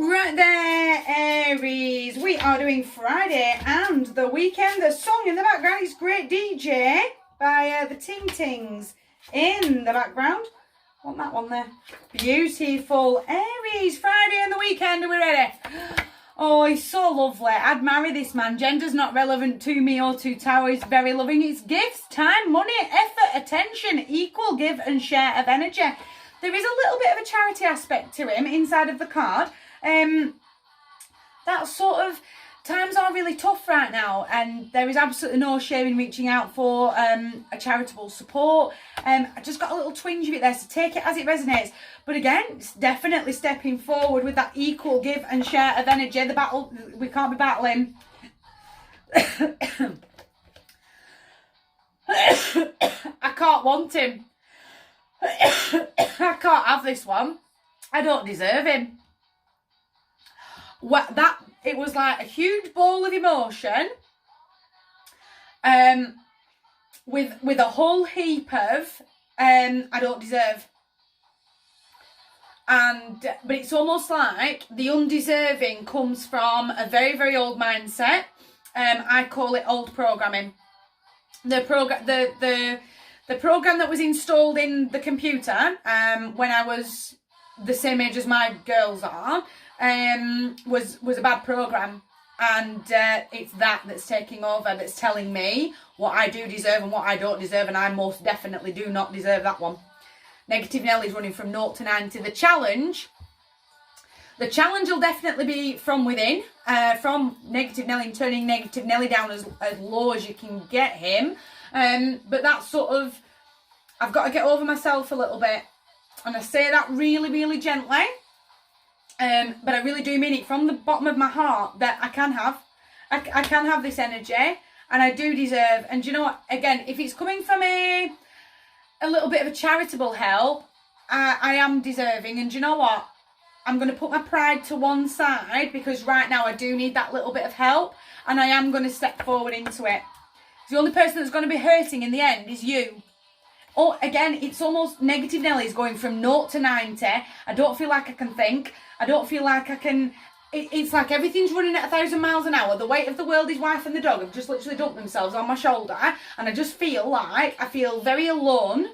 Right there, Aries. We are doing Friday and the weekend. The song in the background is Great DJ by the Ting Tings in the background. Want that one there? Beautiful. Aries, Friday and the weekend. Are we ready? Oh, he's so lovely. I'd marry this man. Gender's not relevant to me or to Tower. He's very loving. It's gifts, time, money, effort, attention, equal give and share of energy. There is a little bit of a charity aspect to him inside of the card. That sort of times are really tough right now, and there is absolutely no shame in reaching out for a charitable support. I just got a little twinge of it there, so take it as it resonates. But again, it's definitely stepping forward with that equal give and share of energy. The battle, we can't be battling. I can't want him. I can't have this one. I don't deserve him. It was like a huge ball of emotion, with a whole heap of I don't deserve. But it's almost like the undeserving comes from a very, very old mindset. I call it old programming. The program that was installed in the computer when I was the same age as my girls are, was a bad program, and it's that's taking over, that's telling me what I do deserve and what I don't deserve, and I most definitely do not deserve that one. Negative Nelly's running from 0 to 90. The challenge will definitely be from within, from Negative Nelly, and turning Negative Nelly down as low as you can get him. But that's sort of, I've got to get over myself a little bit, and I say that really, really gently. But I really do mean it from the bottom of my heart, that I can have this energy, and I do deserve. And do you know what? Again, if it's coming from a little bit of a charitable help, I am deserving. And do you know what? I'm going to put my pride to one side, because right now I do need that little bit of help, and I am going to step forward into it. The only person that's going to be hurting in the end is you. Oh, again, it's almost Negative Nelly's going from 0 to 90. I don't feel like I can think. I don't feel like I can. It's like everything's running at 1,000 miles an hour. The weight of the world, his wife and the dog have just literally dumped themselves on my shoulder. And I just feel like I feel very alone.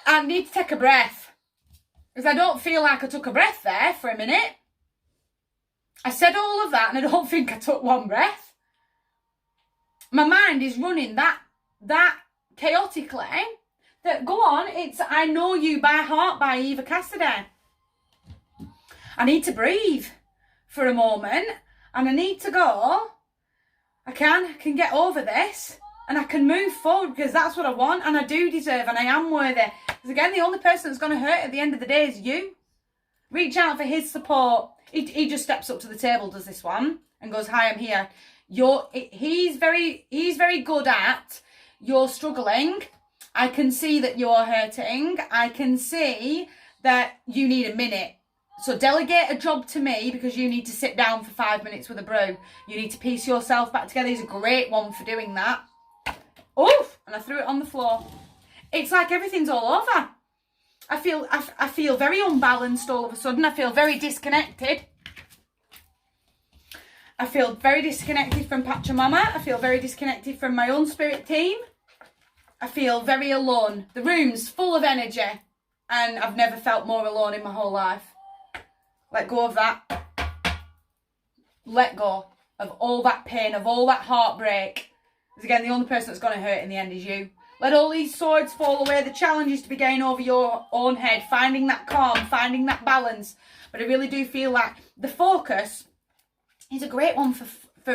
I need to take a breath, because I don't feel like I took a breath there for a minute. I said all of that and I don't think I took one breath. My mind is running that chaotically, that go on, it's I Know You by Heart by Eva Cassidy. I need to breathe for a moment, and I need to go, I can get over this, and I can move forward, because that's what I want, and I do deserve, and I am worthy. Because again, the only person that's going to hurt at the end of the day is you. Reach out for his support. He just steps up to the table, does this one, and goes, hi, I'm here. He's very good at, you're struggling. I can see that you're hurting. I can see that you need a minute. So delegate a job to me, because you need to sit down for 5 minutes with a brew. You need to piece yourself back together. He's a great one for doing that. Oof! And I threw it on the floor. It's like everything's all over. I feel very unbalanced all of a sudden. I feel very disconnected. I feel very disconnected from Pachamama. I feel very disconnected from my own spirit team. I feel very alone. The room's full of energy, and I've never felt more alone in my whole life. Let go of that. Let go of all that pain, of all that heartbreak. Because again, the only person that's going to hurt in the end is you. Let all these swords fall away. The challenge is to be getting over your own head, finding that calm, finding that balance. But I really do feel like the focus is a great one for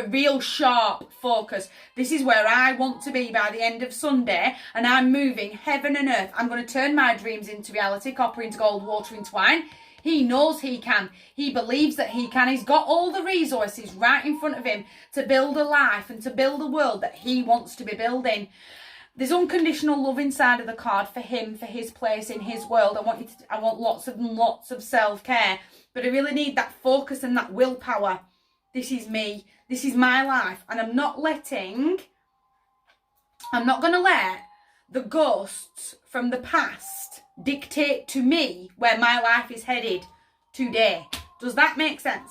real sharp focus. This is where I want to be by the end of Sunday, and I'm moving heaven and earth. I'm going to turn my dreams into reality, copper into gold, water into wine. He knows he can. He believes that he can. He's got all the resources right in front of him to build a life and to build a world that he wants to be building. There's unconditional love inside of the card for him, for his place in his world. I want lots and lots of self-care, but I really need that focus and that willpower. This is me. This is my life, and I'm not going to let the ghosts from the past dictate to me where my life is headed today. Does that make sense?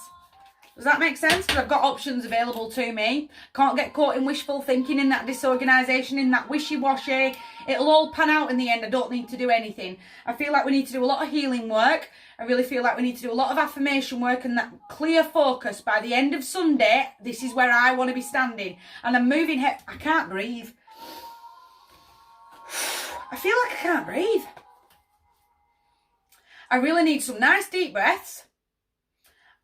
Does that make sense? Because I've got options available to me. Can't get caught in wishful thinking, in that disorganisation, in that wishy-washy. It'll all pan out in the end. I don't need to do anything. I feel like we need to do a lot of healing work. I really feel like we need to do a lot of affirmation work and that clear focus. By the end of Sunday, this is where I want to be standing. And I'm moving I can't breathe. I feel like I can't breathe. I really need some nice deep breaths.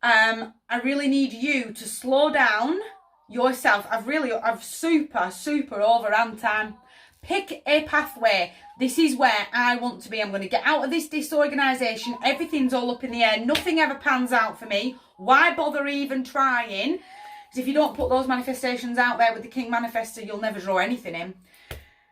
I really need you to slow down yourself. I've super overrun time. Pick a pathway. This is where I want to be. I'm going to get out of this disorganisation. Everything's all up in the air. Nothing ever pans out for me. Why bother even trying? Because if you don't put those manifestations out there with the King Manifestor, you'll never draw anything in.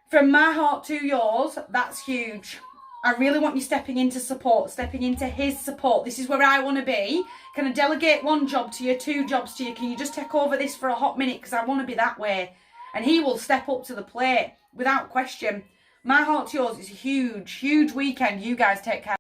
From my heart to yours, that's huge. I really want you stepping into support, stepping into his support. This is where I want to be. Can I delegate 1 job to you, 2 jobs to you? Can you just take over this for a hot minute? Because I want to be that way. And he will step up to the plate without question. My heart to yours is a huge weekend. You guys take care.